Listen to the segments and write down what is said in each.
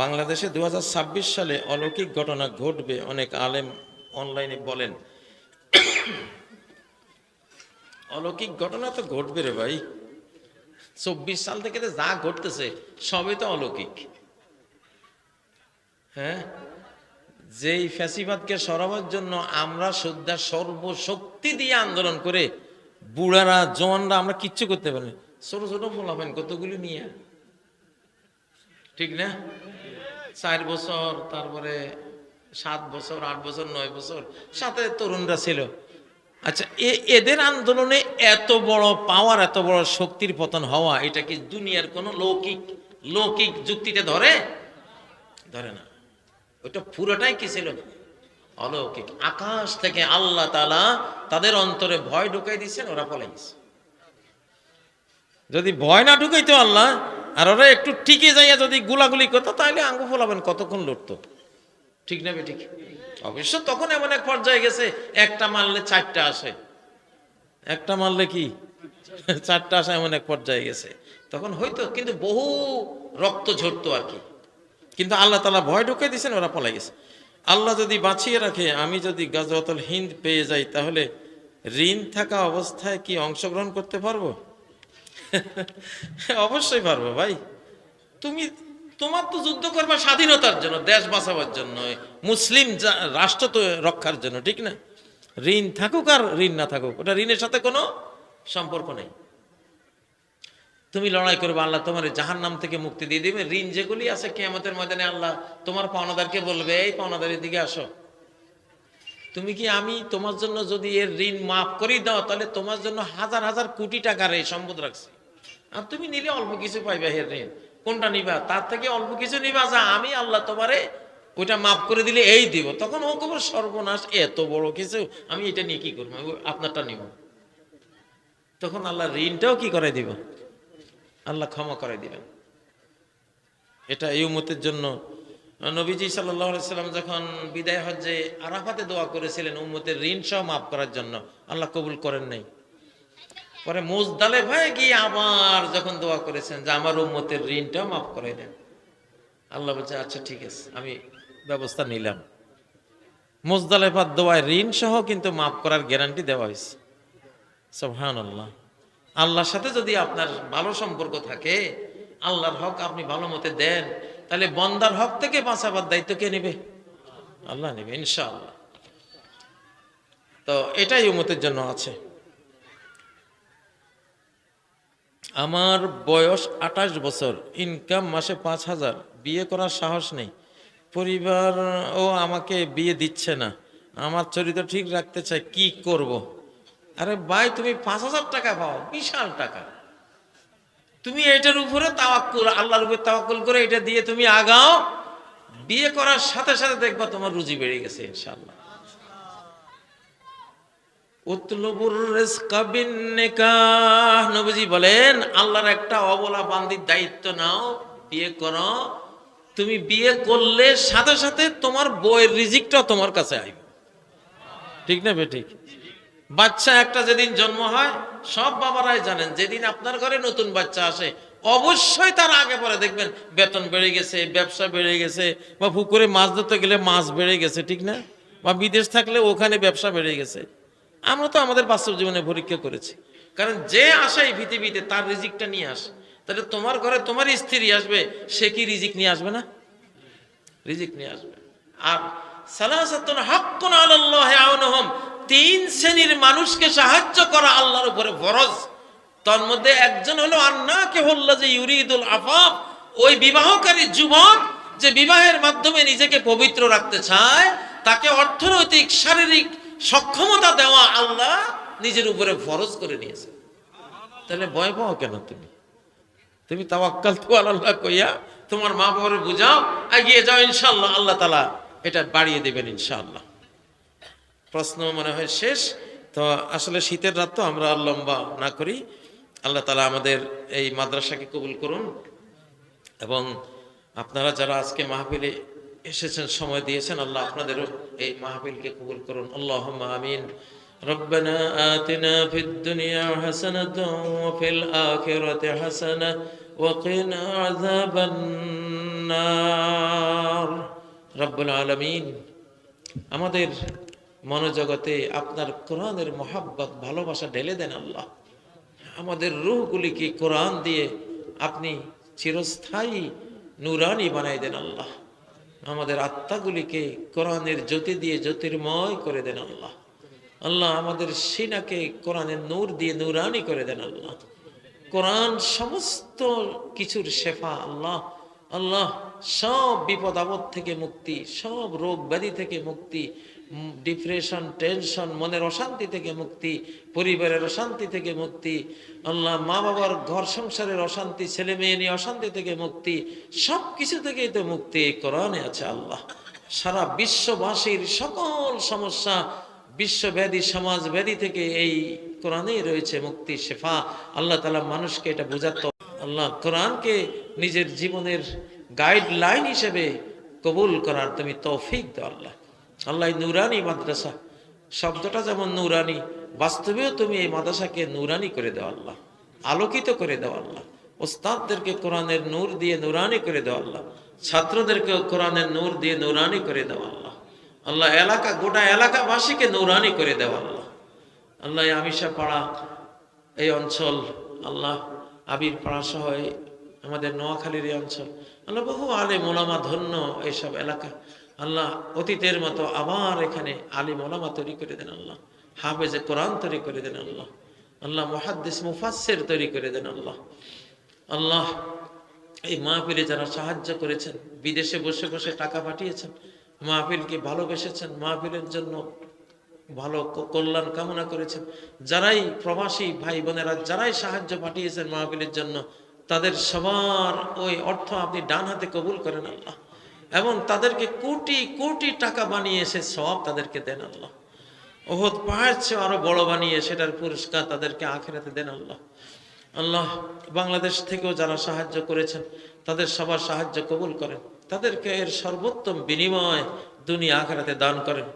বাংলাদেশে 2026 সালে অলৌকিক ঘটনা ঘটবে, অনেক আলেম অনলাইনে বলেন। অলৌকিক ঘটনা তো ঘটবে রে ভাই, 24 সাল থেকে যা ঘটতেছে সবই তো অলৌকিক। হ্যাঁ, যেই ফ্যাসিবাদকে সরাবার জন্য আমরা শ্রদ্ধা সর্বশক্তি দিয়ে আন্দোলন করে বুড়ারা জওয়ানরা আমরা কিচ্ছু করতে পারি, ছোট ছোট ফলাফেন কতগুলি নিয়ে, ঠিক না? 4 বছর, তারপরে 7 বছর, 8 বছর, 9 বছর, সাথে তরুণরা ছিল। আচ্ছা, এদের আন্দোলনে এত বড় পাওয়ার, এত বড় শক্তির পতন হওয়া, এটা কি দুনিয়ার কোন লৌকিক লৌকিক যুক্তিতে ধরে? ধরে না। ওটা পুরোটাই কি ছিল? অলৌকিক। আকাশ থেকে আল্লাহ তাআলা তাদের অন্তরে ভয় ঢুকাই দিচ্ছেন, ওরা পলাইছে। যদি ভয় না ঢুকাইতো আল্লাহ, আর ওরা একটু টিকে যাইয়া যদি গুলাগুলি করতো, তাহলে আঙ্গু ফোলাবেন কতক্ষণ লড়তো, ঠিক না বে? ঠিক। অবশ্য তখন এমন এক পর্যায়ে গেছে, একটা মারলে 4টা আসে, একটা মারলে কি 4টা আসে, এমন এক পর্যায়ে গেছে। তখন হয়তো কিন্তু বহু রক্ত ঝরতো আর কি, কিন্তু আল্লাহ তাআলা ভয় ঢুকাই দিয়েছেন, ওরা পলাই গেছে। আল্লাহ যদি বাঁচিয়ে রাখে, আমি যদি গাজওয়াতুল হিন্দ পেয়ে যাই, তাহলে ঋণ থাকা অবস্থায় কি অংশগ্রহণ করতে পারবো? অবশ্যই পারবো ভাই। তোমার তো যুদ্ধ করবা স্বাধীনতার জন্য, দেশ বাঁচাবার জন্য, মুসলিম রাষ্ট্র তো রক্ষার জন্য, ঠিক না? ঋণ থাকুক আর ঋণ না থাকুক, ওটা ঋণের সাথে কোনো সম্পর্ক নেই। তুমি লড়াই করবে, আল্লাহ তোমার জাহান্নাম থেকে মুক্তি দিয়ে দিবে। ঋণ যেগুলি আছে কিয়ামতের ময়দানে আল্লাহ তোমার পাওনাদারকে বলবে, এই পাওনাদারের দিকে আসো। তুমি কি, আমি তোমার জন্য যদি এর ঋণ মাফ করে দাও, তাহলে তোমার জন্য হাজার হাজার কোটি টাকার এই সম্পদ রাখছি, আর তুমি নিলে অল্প কিছু পাইবা। এর ঋণ কোনটা নিবা? তার থেকে অল্প কিছু নিবা, যা আমি আল্লাহ তোমারে ওইটা মাফ করে দিলে এই দিব। তখন ও খবর সর্বনাশ, এত বড় কিছু, আমি এটা নিয়ে কি করবো? আপনারটা নিব। তখন আল্লাহ ঋণটাও কি করে দিব? আল্লাহ ক্ষমা করে দিবেন। এটা এই উম্মতের জন্য নবীজি সাল্লাল্লাহু আলাইহি সাল্লাম যখন বিদায় হজ্জে আরাফাতে দোয়া করেছিলেন উম্মতের ঋণ সহ মাফ করার জন্য, আল্লাহ কবুল করেন নাই। পরে মুজদালিফায় গিয়ে আবার যখন দোয়া করেছেন যে আমার উম্মতের ঋণটাও মাফ করে দেন, আল্লাহ বলছে আচ্ছা ঠিক আছে, আমি ব্যবস্থা নিলাম। মুজদালিফার দোয়ায় ঋণ সহ কিন্তু মাফ করার গ্যারান্টি দেওয়া হয়েছে। সুবহানাল্লাহ। আল্লাহর সাথে যদি আপনার ভালো সম্পর্ক থাকে, আল্লাহর হক আপনি ভালো মতে দেন, তাহলে বন্দার হক থেকে বাঁচাবার দায়িত্ব কে নেবে? আল্লাহ নেবে ইনশাআল্লাহ। তো এটাই উম্মতের জন্য আছে। আমার বয়স 28 বছর, ইনকাম মাসে 5,000, বিয়ে করার সাহস নেই, পরিবার ও আমাকে বিয়ে দিচ্ছে না, আমার চরিত্র ঠিক রাখতে চাই, কি করব? আরে ভাই, তুমি 5,000 টাকা পাও, বিশাল টাকা। তুমি এটার উপরে তাওয়াক্কুল, আল্লাহর উপরে তাওয়াক্কুল করে এটা দিয়ে তুমি আগাও, বিয়ে করার সাথে সাথে দেখবা তোমার রুজি বেড়ে গেছে ইনশাআল্লাহ। উতলুবুর রিজকা বিন নিকাহ, নবীজি বলেন আল্লাহর একটা অবলা বান্দির দায়িত্ব নাও, বিয়ে করো। তুমি বিয়ে করলে সাথে সাথে তোমার বউয়ের রিজিকটা তোমার কাছে আইবে, ঠিক না বেঠিক? বাচ্চা একটা যেদিন জন্ম হয়, সব বাবারাই জানেন, যেদিন আপনার ঘরে নতুন বাচ্চা আসে, অবশ্যই তার আগে পরে দেখবেন বেতন বেড়ে গেছে, ব্যবসা বেড়ে গেছে, বা পুকুরে মাছ ধরতে গেলে মাছ বেড়ে গেছে, ঠিক না? বা বিদেশ থাকলে ওখানে ব্যবসা বেড়ে গেছে। আমরা তো আমাদের বাস্তব জীবনে পরীক্ষা করেছি। কারণ যে আসে এই পৃথিবীতে তার রিজিকটা নিয়ে আসে। তাহলে তোমার ঘরে তোমার স্ত্রী আসবে, সে কি রিজিক নিয়ে আসবে না? রিজিক নিয়ে আসবে। আর সালাসাতুন হাক্কুন আলাল্লাহি আউনুহুম, 3 শ্রেণীর মানুষকে সাহায্য করা আল্লাহর উপরে ফরজ। তার মধ্যে একজন হলো আন্নাকিহুল্লাযী ইউরিদুল আফাফ, ওই বিবাহকারী যুবক যে বিবাহের মাধ্যমে নিজেকে পবিত্র রাখতে চায়, তাকে অর্থনৈতিক শারীরিক সক্ষমতা দেওয়া আল্লাহ নিজের উপরে ফরজ করে নিয়েছে। তাহলে ভয় পাও কেন? তুমি তাওয়াক্কালতু আলাল্লাহ কইয়া তোমার মা বাবারে বুঝাও, এগিয়ে যাও, ইনশাআল্লাহ আল্লাহ তাআলা এটা বাড়িয়ে দেবেন ইনশাআল্লাহ। প্রশ্ন মনে হয় শেষ। তো আসলে শীতের রাত, তো আমরা আর লম্বা না করি। আল্লাহ তাআলা আমাদের এই মাদ্রাসাকে কবুল করুন, এবং আপনারা যারা আজকে মাহফিলে এসেছেন, সময় দিয়েছেন, আল্লাহ আপনাদেরও এই মাহফিলকে কবুল করুন। আল্লাহুম্মা আমিন। ربنا آتنا في الدنيا حسنة وفي الآخرة حسنة وقنا عذاب النار النار রব্বুল আলামিন আমাদের মনোজগতে আপনার কোরআনের মহাব্বত ভালোবাসা ঢেলে দেন আল্লাহ। আমাদের রূহগুলিকে কোরআন দিয়ে আপনি চিরস্থায়ী নূরানি বানাই দেন আল্লাহ। আমাদের আত্মাগুলিকে কোরআনের জ্যোতি দিয়ে জ্যোতির্ময় করে দেন আল্লাহ। আল্লাহ আমাদের সিনাকে কোরআনের নূর দিয়ে নূরানি করে দেন আল্লাহ। কোরআন সমস্ত কিছুর শেফা আল্লাহ। আল্লাহ সব বিপদ আপদ থেকে মুক্তি, সব রোগ ব্যাধি থেকে মুক্তি, ডিপ্রেশন, টেনশন, মনের অশান্তি থেকে মুক্তি, পরিবারের অশান্তি থেকে মুক্তি, আল্লাহ মা বাবার ঘর সংসারের অশান্তি, ছেলে মেয়ে নিয়ে অশান্তি থেকে মুক্তি, সব কিছু থেকেই তো মুক্তি এই কোরআনে আছে আল্লাহ। সারা বিশ্ববাসীর সকল সমস্যা, বিশ্বব্যাধি, সমাজ ব্যাধি থেকে এই কোরআনেই রয়েছে মুক্তি, শেফা। আল্লাহ তাআলা মানুষকে এটা বোঝাতো। আল্লাহ কোরআনকে নিজের জীবনের গাইডলাইন হিসেবে কবুল করার তুমি তৌফিক দাও আল্লাহ। আল্লাহ নূরানি মাদ্রাসা শব্দটা যেমন নূরানি, বাস্তবেও তুমি এই মাদ্রাসাকে নূরানি করে দাও আল্লাহ, আলোকিত করে দাও আল্লাহ। ওস্তাদদেরকে কোরআনের নূর দিয়ে নূরানি করে দাও আল্লাহ, ছাত্রদেরকেও কোরআনের নূর দিয়ে নূরানি করে দাও আল্লাহ। আল্লাহ এলাকা, গোটা এলাকাবাসীকে নূরানি করে দেওয়া আল্লাহ। আল্লাহ আমিষা পাড়া এই অঞ্চল, আল্লাহ আবির পাড়া সহ আমাদের নোয়াখালীর এই অঞ্চল, আল্লাহ বহু আলেম ওলামা ধন্য এইসব এলাকা। আল্লাহ অতীতের মতো আবার এখানে আলিম ওলামা তৈরি করে দেন আল্লাহ, হাফেজে কোরআন তৈরি করে দেন আল্লাহ। আল্লাহ মুহাদ্দিস মুফাসসির তৈরি করে দেন আল্লাহ। আল্লাহ এই মাহফিলে যারা সাহায্য করেছেন, বিদেশে বসে বসে টাকা পাঠিয়েছেন, মাহফিলকে ভালোবেসেছেন, মাহফিলের জন্য ভালো কল্যাণ কামনা করেছেন, যারাই প্রবাসী ভাই বোনেরা যারাই সাহায্য পাঠিয়েছেন মাহফিলের জন্য, তাদের সবার ওই অর্থ আপনি ডান হাতে কবুল করেন আল্লাহ, এবং তাদেরকে কোটি কোটি টাকা বানিয়ে সে সওয়াব তাদেরকে দেন আল্লাহ। ওহদ পাহাড় চেয়ে আরো বড় বানিয়ে সেটার পুরস্কার তাদেরকে আখিরাতে দেন আল্লাহ। আল্লাহ বাংলাদেশ থেকেও যারা সাহায্য করেছেন তাদের সবার সাহায্য কবুল করেন, তাদেরকে এর সর্বোত্তম বিনিময় দুনিয়া আখিরাতে দান করেন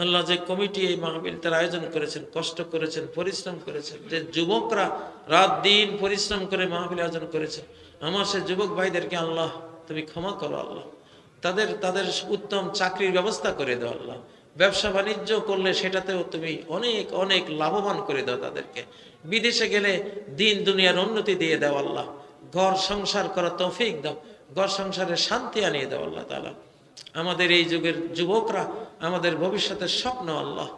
আল্লাহ। যে কমিটি এই মাহফিলটার আয়োজন করেছেন, কষ্ট করেছেন, পরিশ্রম করেছেন, যে যুবকরা রাত দিন পরিশ্রম করে মাহফিল আয়োজন করেছেন, আমার সে যুবক ভাইদেরকে আল্লাহ তুমি ক্ষমা করো আল্লাহ। তাদের উত্তম চাকরির ব্যবস্থা করে দাও আল্লাহ। ব্যবসা বাণিজ্য করলে সেটাতেও তুমি অনেক অনেক লাভবান করে দাও তাদেরকে। বিদেশে গেলে দিন দুনিয়ার উন্নতি দিয়ে দাও আল্লাহ। ঘর সংসার করার তৌফিক দাও, ঘর সংসারে শান্তি আনিয়ে দাও আল্লাহ তাআলা। আমাদের এই যুগের যুবকরা আমাদের ভবিষ্যতের স্বপ্ন আল্লাহ।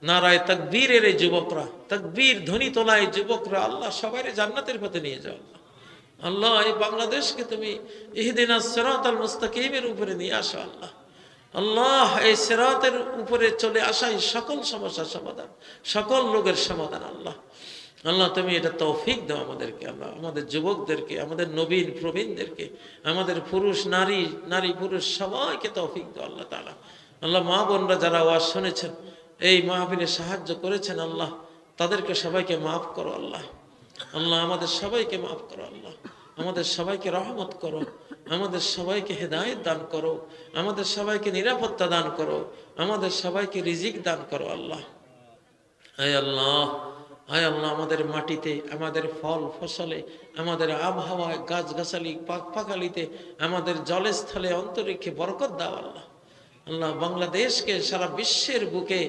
নারায়ে তাকবীরের এই যুবকরা, তাকবীর ধ্বনি তোলা এই যুবকরা আল্লাহ সবাই জান্নাতের পথে নিয়ে যাও আল্লাহ। আল্লাহ এই বাংলাদেশকে তুমি ইহদিনাস সিরাতাল মুস্তাকিমের উপরে নিয়ে আসো আল্লাহ। আল্লাহ এই সিরাতের উপরে চলে আসাই সকল সমস্যার সমাধান, সকল রোগের সমাধান আল্লাহ। আল্লাহ তুমি এটা তৌফিক দাও আমাদেরকে আল্লাহ, আমাদের যুবকদেরকে, আমাদের নবীন প্রবীণদেরকে, আমাদের পুরুষ নারী, নারী পুরুষ সবাইকে তৌফিক দাও আল্লাহ তাআলা। আল্লাহ মা বোনরা যারা ওয়াজ শুনেছেন, এই মাহফিলে সাহায্য করেছেন আল্লাহ, তাদেরকে সবাইকে মাফ করো আল্লাহ। আল্লাহ আমাদের সবাইকে মাফ করো আল্লাহ, আমাদের সবাইকে রহমত করো, আমাদের সবাইকে হেদায়েত দান করো, আমাদের সবাইকে নিরাপত্তা দান করো, আমাদের সবাইকে রিজিক দান করো আল্লাহ। আয় আল্লাহ, আয় আল্লাহ আমাদের মাটিতে, আমাদের ফল ফসলে, আমাদের আবহাওয়ায়, গাছগাছালি পাখালিতে, আমাদের জলস্থলে, অন্তরিক্ষে বরকত দাও আল্লাহ। আল্লাহ বাংলাদেশকে সারা বিশ্বের বুকে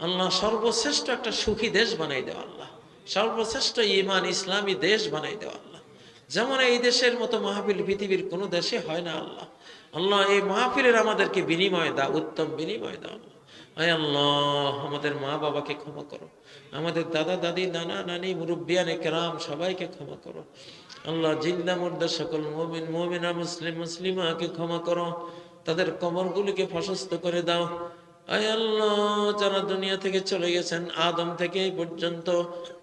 আল্লাহ সর্বশ্রেষ্ঠ একটা সুখী দেশ বানাই দেও আল্লাহ, সর্বশ্রেষ্ঠ ঈমান ইসলামী দেশ বানাই দেও আল্লাহ। যেমন এই দেশের মতো মাহফিল পৃথিবীর কোনো দেশে হয় না আল্লাহ। আল্লাহ এই মাহফিলের আমাদেরকে বিনিময় দাও, উত্তম বিনিময় দাও আল্লাহ। আয় আল্লাহ আমাদের মা বাবাকে ক্ষমা করো, আমাদের দাদা দাদি, নানা নানি, মুরব্বিয়ানে কেরাম সবাইকে ক্ষমা করো আল্লাহ। জিন্দা মুর্দা সকল মুমিন মুমিনা, মুসলিম মুসলিমাকে ক্ষমা করো, তাদের কবরগুলিকে প্রশস্ত করে দাও। আয় আল্লাহ যারা দুনিয়া থেকে চলে গেছেন আদম থেকে এই পর্যন্ত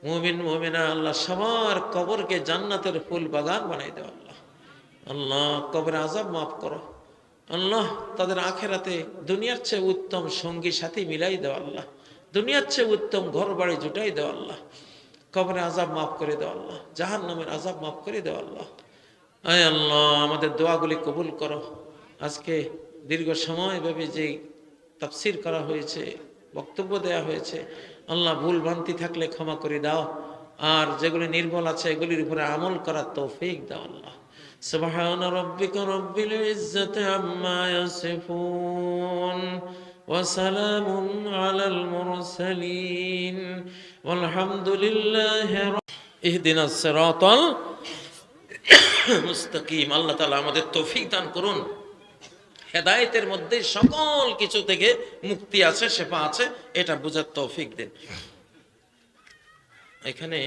মুমিন মুমিনা আল্লাহ সবার কবরকে জান্নাতের ফুল বাগান বানাই দাও আল্লাহ। আল্লাহ কবরে আযাব মাফ করো আল্লাহ, তাদের আখেরাতে দুনিয়ার চেয়ে উত্তম সঙ্গী সাথী মিলাই দাও আল্লাহ, দুনিয়ার চেয়ে উত্তম ঘর বাড়ি জুটাই দাও আল্লাহ। কবরে আযাব মাফ করে দাও আল্লাহ, জাহান্নামের আযাব মাফ করে দাও আল্লাহ। আয় আল্লাহ আমাদের দোয়াগুলি কবুল করো। আজকে দীর্ঘ সময় ব্যাপী যে তাফসীর করা হয়েছে, বক্তব্য দেয়া হয়েছে, আল্লাহ ভুল ভ্রান্তি থাকলে ক্ষমা করে দাও, আর যেগুলি নির্ভুল আছে এগুলির উপরে আমল করার তৌফিক দাও আল্লাহ। সুবহানা রাব্বিকা রাব্বিল ইজ্জাতি আম্মা ইয়াসিফুন ওয়া সালামুন আলাল মুরসালিন ওয়ালহামদুলিল্লাহি ইহদিনাস সিরাতাল মুস্তাকিম। আল্লাহ তাআলা আমাদের তৌফিক দান করুন। হেদায়েতের মধ্যে সকল কিছু থেকে মুক্তি আছে, শেফা আছে, এটা বুঝার তৌফিক দেন। এখানে